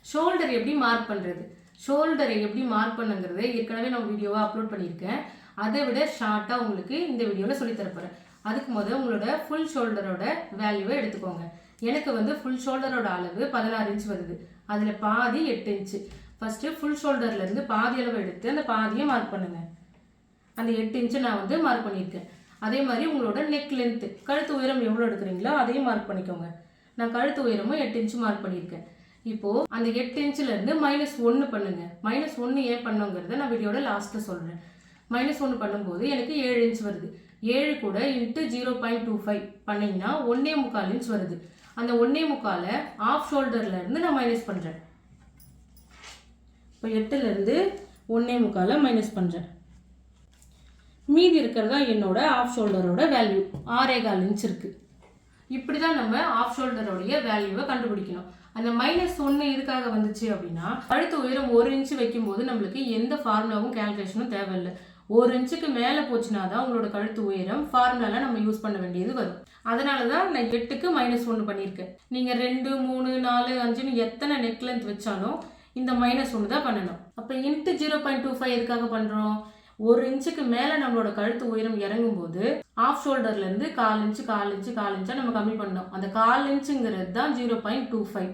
Shoulder எப்படி mark பண்ணுறது, ஷோல்டரை எப்படி மார்க் பண்ணுங்கிறது ஏற்கனவே நான் வீடியோவாக அப்லோட் பண்ணியிருக்கேன். அதை விட ஷார்ட்டாக உங்களுக்கு இந்த வீடியோவில் சொல்லித்தரப்போகிறேன். அதுக்கு முதல்ல உங்களோட ஃபுல் ஷோல்டரோட வேல்யூவை எடுத்துக்கோங்க. எனக்கு வந்து ஃபுல் ஷோல்டரோட அளவு 16 இன்ச் வருது. அதில் பாதி 8 இன்ச்சு. ஃபஸ்ட்டு ஃபுல் ஷோல்டர்லேருந்து பாதி அளவு எடுத்து அந்த பாதியை மார்க் பண்ணுங்கள். அந்த 8 இன்ச்சு நான் வந்து மார்க் பண்ணியிருக்கேன். அதே மாதிரி உங்களோட நெக் லென்த்து, கழுத்து உயரம் எவ்வளோ எடுக்கிறீங்களோ அதையும் மார்க் பண்ணிக்கோங்க. நான் கழுத்து உயரமும் 8 இன்ச்சு மார்க் பண்ணியிருக்கேன். இப்போது அந்த 8 இன்ச்சிலேருந்து -1 பண்ணுங்கள். -1 ஏன் பண்ணுங்கிறத நான் வீடியோட லாஸ்ட்டில் சொல்கிறேன். -1 பண்ணும்போது எனக்கு 7 இன்ச் வருது. 7 கூட இன்ட்டு 0.25 பண்ணிங்கன்னா 1.25 இன்ச் வருது. அந்த 1.25 ஆஃப் ஷோல்டர்லேருந்து நான் மைனஸ் பண்ணுறேன். இப்போ 8லேருந்து 1.25 மைனஸ் பண்ணுறேன். மீதி இருக்கிறதா என்னோட ஆஃப் ஷோல்டரோட வேல்யூ 6.25 இன்ச் இருக்குது. இப்படி தான் நம்ம ஆஃப் ஷோல்டரோடைய வேல்யூவை கண்டுபிடிக்கணும். அந்த -1 இதுக்காக வந்துச்சு அப்படின்னா, கழுத்து உயரம் 1 இன்ச்சு வைக்கும்போது நம்மளுக்கு எந்த ஃபார்முலாவும் கேல்குலேஷனும் தேவையில்லை. 1 இன்ச்சுக்கு மேலே போச்சுன்னா தான் உங்களோட கழுத்து உயரம் ஃபார்முலாவில் நம்ம யூஸ் பண்ண வேண்டியது வரும். அதனால தான் நான் 8க்கு -1 பண்ணியிருக்கேன். நீங்கள் 2, 3, 4, 5ன்னு எத்தனை நெக் லென்த் வச்சாலும் இந்த -1 தான் பண்ணணும். அப்போ இன்ட்டு 0.25 எதுக்காக பண்ணுறோம்? 1 இன்ச்சுக்கு மேலே நம்மளோட கழுத்து உயரம் இறங்கும்போது ஆஃப் ஷோல்டர்லேருந்து 1/4 இன்ச்சு 1/4 இன்ச்சு 1/4 இன்ச்சாக நம்ம கம்மி பண்ணோம். அந்த 1/4 இன்ச்சுங்கிறது தான் 0.25.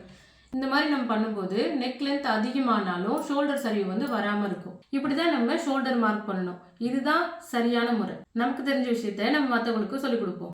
இந்த மாதிரி நம்ம பண்ணும்போது நெக் லென்த் அதிகமானாலும் ஷோல்டர் சரிவு வந்து வராமல் இருக்கும். இப்படி தான் நம்ம ஷோல்டர் மார்க் பண்ணணும். இதுதான் சரியான முறை. நமக்கு தெரிஞ்ச விஷயத்த நம்ம மற்றவங்களுக்கு சொல்லிக் கொடுப்போம்.